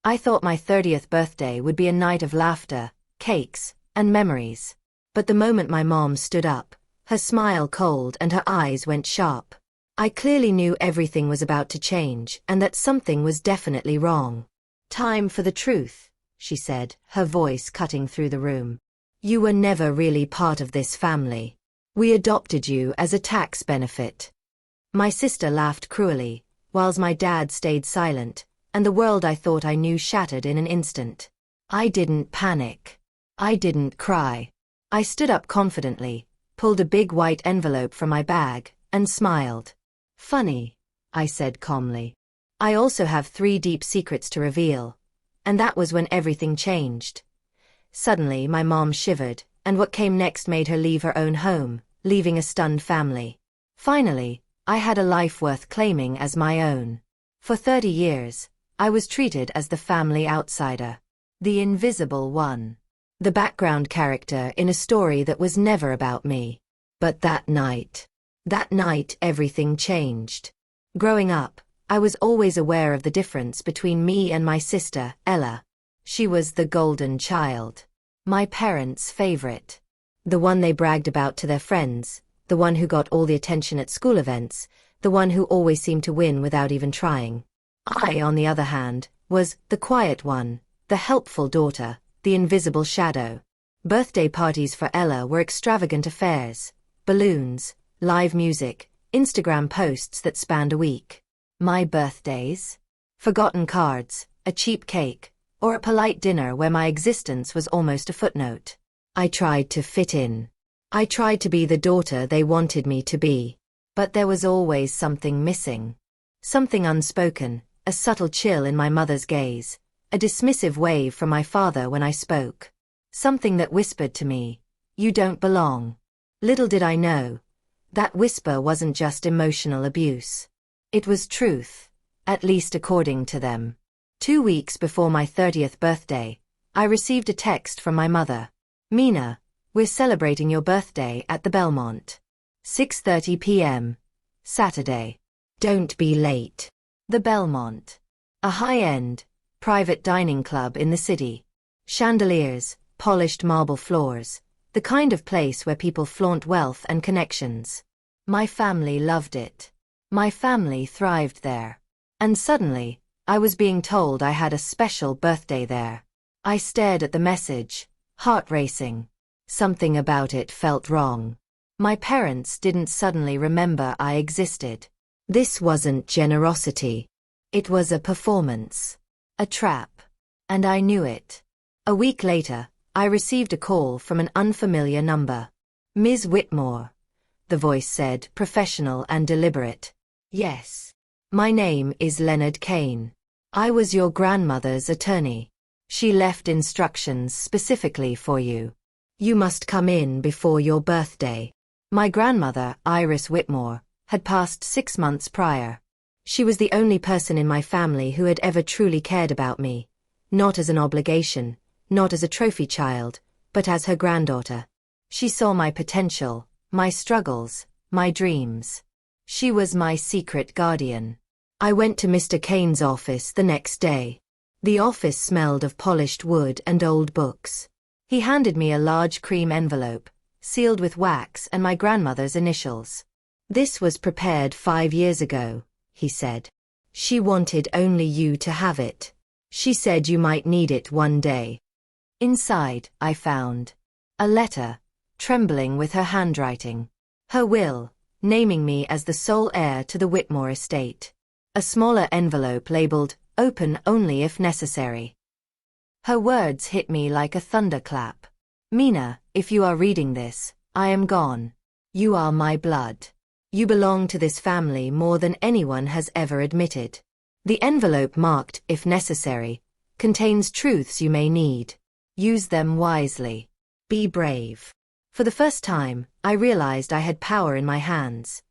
I thought my 30th birthday would be a night of laughter, cakes, and memories. But the moment my mom stood up, her smile cold and her eyes went sharp, I clearly knew everything was about to change and that something was definitely wrong. "Time for the truth," she said, her voice cutting through the room. "You were never really part of this family. We adopted you as a tax benefit." My sister laughed cruelly, whilst my dad stayed silent, and the world I thought I knew shattered in an instant. I didn't panic. I didn't cry. I stood up confidently, pulled a big white envelope from my bag, and smiled. "Funny," I said calmly. "I also have 3 deep secrets to reveal." And that was when everything changed. Suddenly my mom shivered, and what came next made her leave her own home, leaving a stunned family. Finally, I had a life worth claiming as my own. For 30 years, I was treated as the family outsider, the invisible one, the background character in a story that was never about me. But that night everything changed. Growing up, I was always aware of the difference between me and my sister, Ella. She was the golden child, my parents' favorite, the one they bragged about to their friends, the one who got all the attention at school events, the one who always seemed to win without even trying. I, on the other hand, was the quiet one, the helpful daughter, the invisible shadow. Birthday parties for Ella were extravagant affairs, balloons, live music, Instagram posts that spanned a week. My birthdays? Forgotten cards, a cheap cake, or a polite dinner where my existence was almost a footnote. I tried to fit in. I tried to be the daughter they wanted me to be. But there was always something missing. Something unspoken, a subtle chill in my mother's gaze, a dismissive wave from my father when I spoke. Something that whispered to me, "You don't belong." Little did I know, that whisper wasn't just emotional abuse. It was truth, at least according to them. 2 weeks before my 30th birthday, I received a text from my mother. "Mina, we're celebrating your birthday at the Belmont. 6:30 p.m. Saturday. Don't be late." The Belmont. A high-end, private dining club in the city. Chandeliers, polished marble floors, the kind of place where people flaunt wealth and connections. My family loved it. My family thrived there. And suddenly, I was being told I had a special birthday there. I stared at the message, heart racing. Something about it felt wrong. My parents didn't suddenly remember I existed. This wasn't generosity. It was a performance. A trap. And I knew it. A week later, I received a call from an unfamiliar number. "Ms. Whitmore," the voice said, professional and deliberate. "Yes. My name is Leonard Kane. I was your grandmother's attorney. She left instructions specifically for you. You must come in before your birthday." My grandmother, Iris Whitmore, had passed 6 months prior. She was the only person in my family who had ever truly cared about me, not as an obligation, not as a trophy child, but as her granddaughter. She saw my potential, my struggles, my dreams. She was my secret guardian. I went to Mr. Kane's office the next day. The office smelled of polished wood and old books. He handed me a large cream envelope, sealed with wax and my grandmother's initials. "This was prepared 5 years ago," he said. "She wanted only you to have it. She said you might need it one day." Inside, I found a letter, trembling with her handwriting. Her will, naming me as the sole heir to the Whitmore estate. A smaller envelope labeled, "Open only if necessary." Her words hit me like a thunderclap. "Mina, if you are reading this, I am gone. You are my blood. You belong to this family more than anyone has ever admitted." The envelope marked, "If necessary," contains truths you may need. Use them wisely. Be brave. For the first time, I realized I had power in my hands.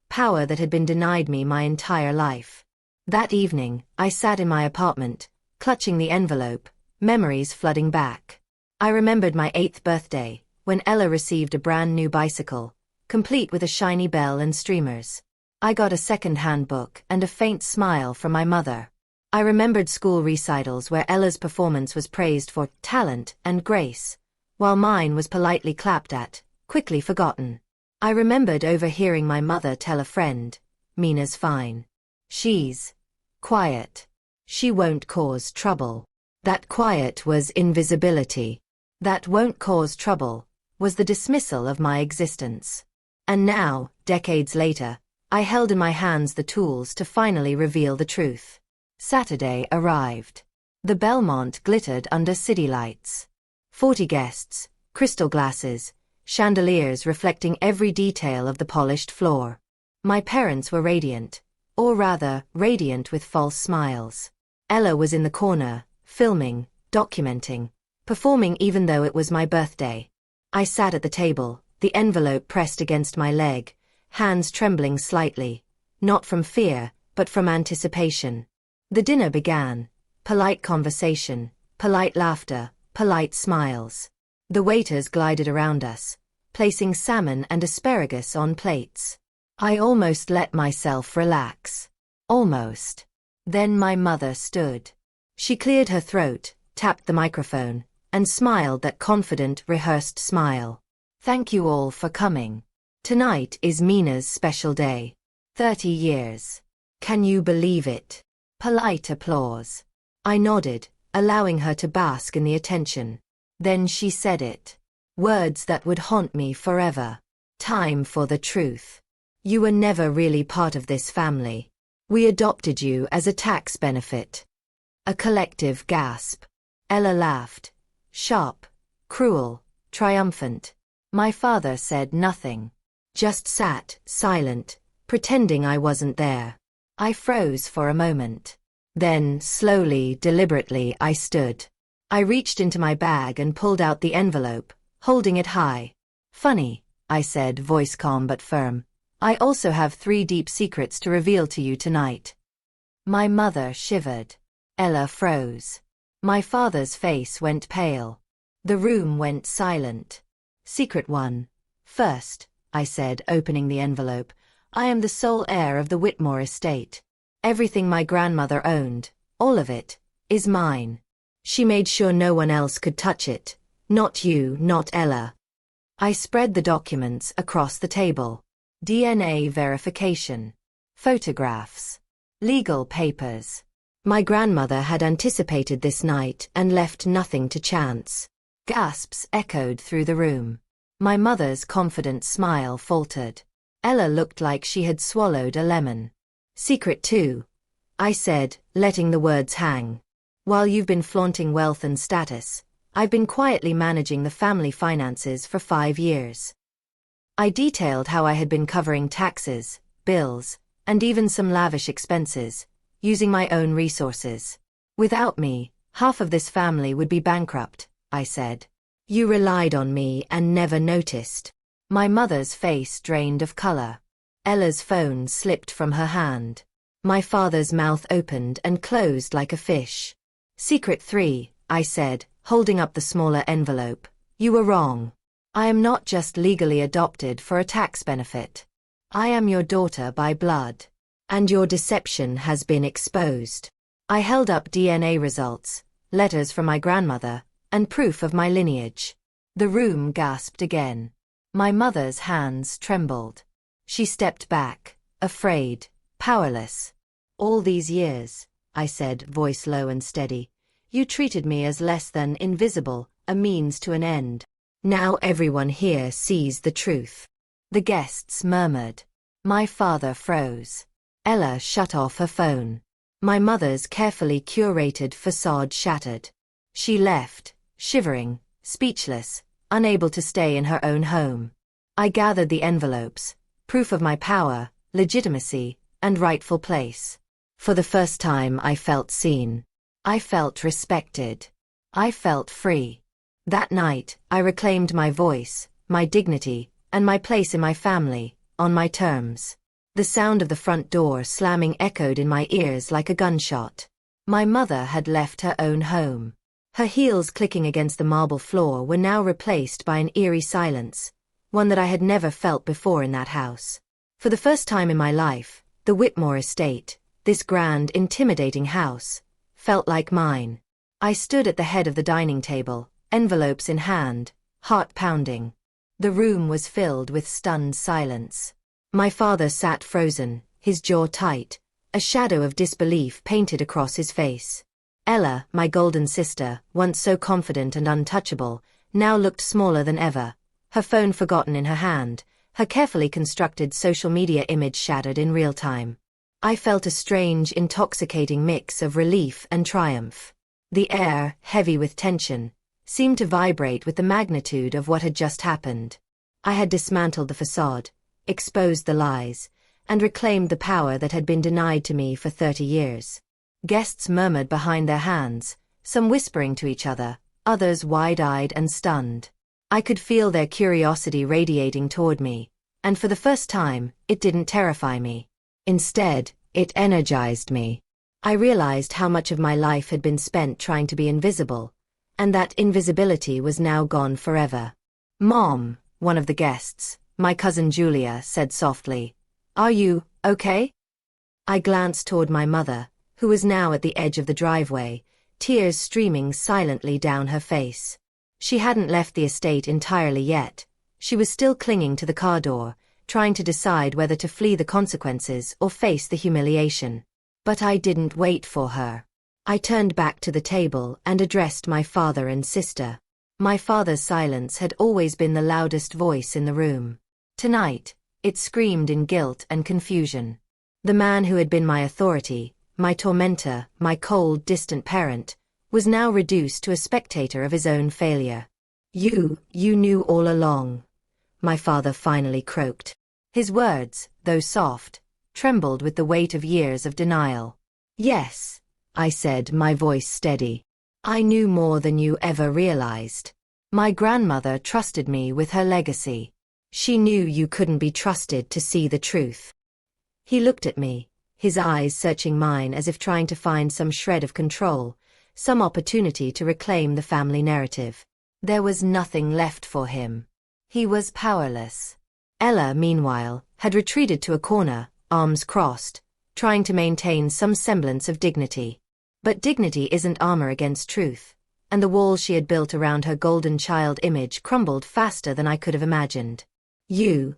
Power that had been denied me my entire life. That evening, I sat in my apartment, clutching the envelope, memories flooding back. I remembered my 8th birthday, when Ella received a brand new bicycle, complete with a shiny bell and streamers. I got a second-hand book and a faint smile from my mother. I remembered school recitals where Ella's performance was praised for talent and grace, while mine was politely clapped at, quickly forgotten. I remembered overhearing my mother tell a friend, "Mina's fine. She's quiet. She won't cause trouble." That quiet was invisibility. That won't cause trouble was the dismissal of my existence. And now, decades later, I held in my hands the tools to finally reveal the truth. Saturday arrived. The Belmont glittered under city lights. 40 guests, crystal glasses, chandeliers reflecting every detail of the polished floor. My parents were radiant, or rather, radiant with false smiles. Ella was in the corner, filming, documenting, performing even though it was my birthday. I sat at the table, the envelope pressed against my leg, hands trembling slightly, not from fear, but from anticipation. The dinner began. Polite conversation, polite laughter, polite smiles. The waiters glided around us, placing salmon and asparagus on plates. I almost let myself relax. Almost. Then my mother stood. She cleared her throat, tapped the microphone, and smiled that confident, rehearsed smile. "Thank you all for coming. Tonight is Mina's special day. 30 years. Can you believe it?" Polite applause. I nodded, allowing her to bask in the attention. Then she said it. Words that would haunt me forever. "Time for the truth. You were never really part of this family. We adopted you as a tax benefit." A collective gasp. Ella laughed. Sharp, cruel, triumphant. My father said nothing. Just sat, silent, pretending I wasn't there. I froze for a moment. Then, slowly, deliberately, I stood. I reached into my bag and pulled out the envelope, holding it high. "Funny," I said, voice calm but firm. "I also have 3 deep secrets to reveal to you tonight." My mother shivered. Ella froze. My father's face went pale. The room went silent. "Secret 1. First," I said, opening the envelope, "I am the sole heir of the Whitmore estate. Everything my grandmother owned, all of it, is mine. She made sure no one else could touch it. Not you, not Ella." I spread the documents across the table. DNA verification. Photographs. Legal papers. My grandmother had anticipated this night and left nothing to chance. Gasps echoed through the room. My mother's confident smile faltered. Ella looked like she had swallowed a lemon. "Secret 2. I said, letting the words hang. "While you've been flaunting wealth and status, I've been quietly managing the family finances for 5 years." I detailed how I had been covering taxes, bills, and even some lavish expenses, using my own resources. "Without me, half of this family would be bankrupt," I said. "You relied on me and never noticed." My mother's face drained of color. Ella's phone slipped from her hand. My father's mouth opened and closed like a fish. "Secret 3, I said, holding up the smaller envelope. "You were wrong. I am not just legally adopted for a tax benefit. I am your daughter by blood. And your deception has been exposed." I held up DNA results, letters from my grandmother, and proof of my lineage. The room gasped again. My mother's hands trembled. She stepped back, afraid, powerless. "All these years," I said, voice low and steady, "you treated me as less than invisible, a means to an end. Now everyone here sees the truth." The guests murmured. My father froze. Ella shut off her phone. My mother's carefully curated facade shattered. She left, shivering, speechless, unable to stay in her own home. I gathered the envelopes, proof of my power, legitimacy, and rightful place. For the first time I felt seen. I felt respected. I felt free. That night, I reclaimed my voice, my dignity, and my place in my family, on my terms. The sound of the front door slamming echoed in my ears like a gunshot. My mother had left her own home. Her heels clicking against the marble floor were now replaced by an eerie silence, one that I had never felt before in that house. For the first time in my life, the Whitmore estate, this grand, intimidating house, felt like mine. I stood at the head of the dining table, envelopes in hand, heart pounding. The room was filled with stunned silence. My father sat frozen, his jaw tight, a shadow of disbelief painted across his face. Ella, my golden sister, once so confident and untouchable, now looked smaller than ever, her phone forgotten in her hand, her carefully constructed social media image shattered in real time. I felt a strange, intoxicating mix of relief and triumph. The air, heavy with tension, seemed to vibrate with the magnitude of what had just happened. I had dismantled the facade, exposed the lies, and reclaimed the power that had been denied to me for 30 years. Guests murmured behind their hands, some whispering to each other, others wide-eyed and stunned. I could feel their curiosity radiating toward me, and for the first time, it didn't terrify me. Instead, it energized me. I realized how much of my life had been spent trying to be invisible, and that invisibility was now gone forever. "Mom," one of the guests, my cousin Julia, said softly, "Are you okay?" I glanced toward my mother, who was now at the edge of the driveway, tears streaming silently down her face. She hadn't left the estate entirely yet. She was still clinging to the car door, trying to decide whether to flee the consequences or face the humiliation. But I didn't wait for her. I turned back to the table and addressed my father and sister. My father's silence had always been the loudest voice in the room. Tonight, it screamed in guilt and confusion. The man who had been my authority, my tormentor, my cold, distant parent, was now reduced to a spectator of his own failure. You knew all along," my father finally croaked. His words, though soft, trembled with the weight of years of denial. "Yes," I said, my voice steady. "I knew more than you ever realized. My grandmother trusted me with her legacy. She knew you couldn't be trusted to see the truth." He looked at me, his eyes searching mine as if trying to find some shred of control, some opportunity to reclaim the family narrative. There was nothing left for him. He was powerless. Ella, meanwhile, had retreated to a corner, arms crossed, trying to maintain some semblance of dignity. But dignity isn't armor against truth, and the wall she had built around her golden child image crumbled faster than I could have imagined. You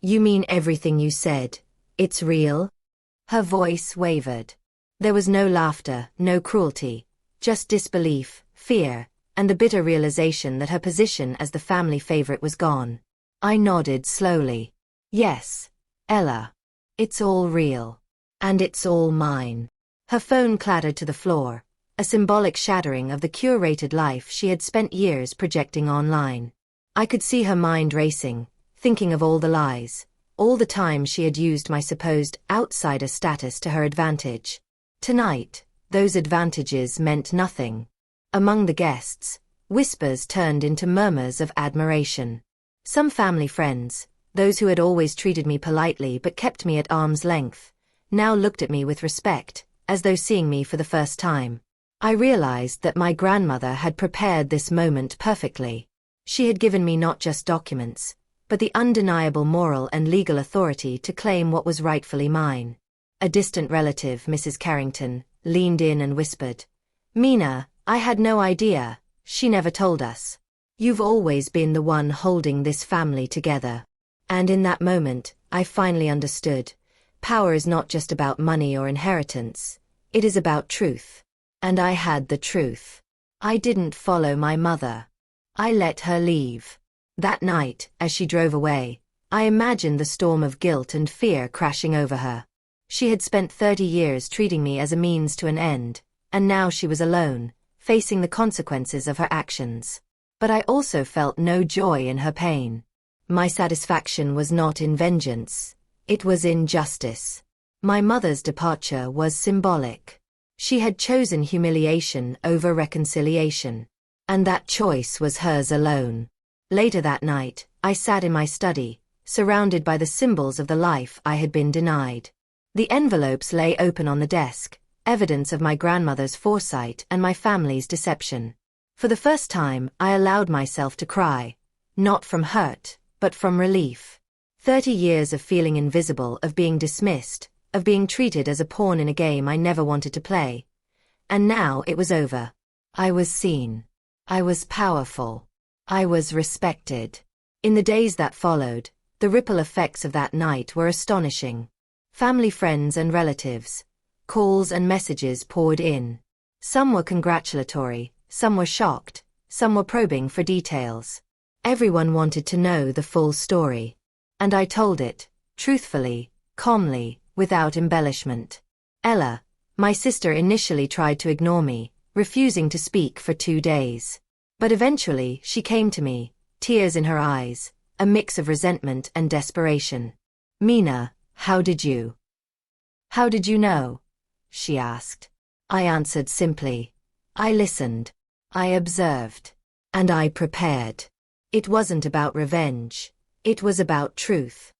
mean everything you said? It's real?" Her voice wavered. There was no laughter, no cruelty, just disbelief, fear, and the bitter realization that her position as the family favorite was gone. I nodded slowly. "Yes, Ella. It's all real. And it's all mine." Her phone clattered to the floor, a symbolic shattering of the curated life she had spent years projecting online. I could see her mind racing, thinking of all the lies, all the time she had used my supposed outsider status to her advantage. Tonight, those advantages meant nothing. Among the guests, whispers turned into murmurs of admiration. Some family friends, those who had always treated me politely but kept me at arm's length, now looked at me with respect, as though seeing me for the first time. I realized that my grandmother had prepared this moment perfectly. She had given me not just documents, but the undeniable moral and legal authority to claim what was rightfully mine. A distant relative, Mrs. Carrington, leaned in and whispered, "Mina, I had no idea. She never told us. You've always been the one holding this family together." And in that moment, I finally understood. Power is not just about money or inheritance. It is about truth. And I had the truth. I didn't follow my mother. I let her leave. That night, as she drove away, I imagined the storm of guilt and fear crashing over her. She had spent 30 years treating me as a means to an end, and now she was alone, facing the consequences of her actions. But I also felt no joy in her pain. My satisfaction was not in vengeance. It was in justice. My mother's departure was symbolic. She had chosen humiliation over reconciliation. And that choice was hers alone. Later that night, I sat in my study, surrounded by the symbols of the life I had been denied. The envelopes lay open on the desk, evidence of my grandmother's foresight and my family's deception. For the first time, I allowed myself to cry, not from hurt, but from relief. 30 years of feeling invisible, of being dismissed, of being treated as a pawn in a game I never wanted to play, And now it was over. I was seen. I was powerful. I was respected. In the days that followed, the ripple effects of that night were astonishing. Family, friends, and relatives. Calls and messages poured in. Some were congratulatory, some were shocked, some were probing for details. Everyone wanted to know the full story. And I told it, truthfully, calmly, without embellishment. Ella, my sister, initially tried to ignore me, refusing to speak for 2 days. But eventually she came to me, tears in her eyes, a mix of resentment and desperation. "Mina, how did you know?" she asked. I answered simply. I listened. I observed. And I prepared. It wasn't about revenge. It was about truth.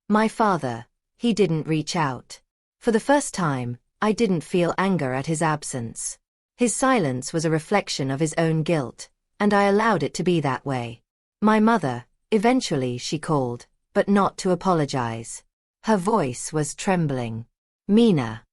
My father, he didn't reach out. For the first time, I didn't feel anger at his absence. His silence was a reflection of his own guilt, and I allowed it to be that way. My mother, eventually she called, but not to apologize. Her voice was trembling. "Mina,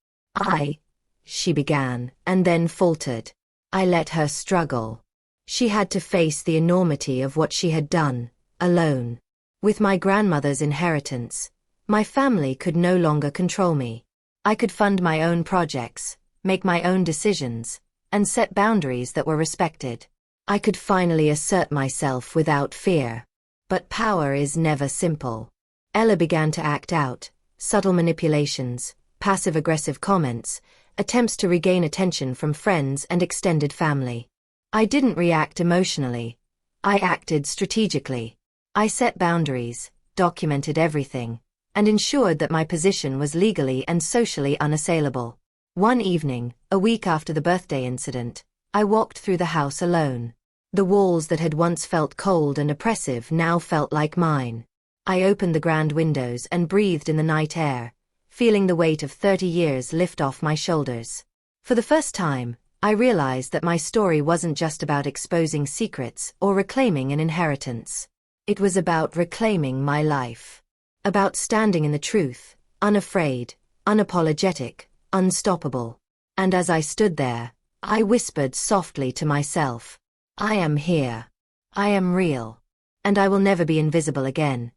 she began, and then faltered. I let her struggle. She had to face the enormity of what she had done, alone. With my grandmother's inheritance, my family could no longer control me. I could fund my own projects, make my own decisions, and set boundaries that were respected. I could finally assert myself without fear. But power is never simple. Ella began to act out, subtle manipulations, passive-aggressive comments, attempts to regain attention from friends and extended family. I didn't react emotionally. I acted strategically. I set boundaries, documented everything, and ensured that my position was legally and socially unassailable. One evening, a week after the birthday incident, I walked through the house alone. The walls that had once felt cold and oppressive now felt like mine. I opened the grand windows and breathed in the night air, feeling the weight of 30 years lift off my shoulders. For the first time, I realized that my story wasn't just about exposing secrets or reclaiming an inheritance. It was about reclaiming my life. About standing in the truth, unafraid, unapologetic, unstoppable. And as I stood there, I whispered softly to myself, I am here. I am real. And I will never be invisible again.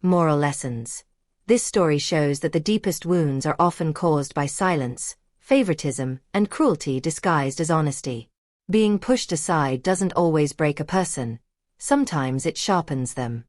Moral lessons. This story shows that the deepest wounds are often caused by silence, favoritism, and cruelty disguised as honesty. Being pushed aside doesn't always break a person. Sometimes it sharpens them.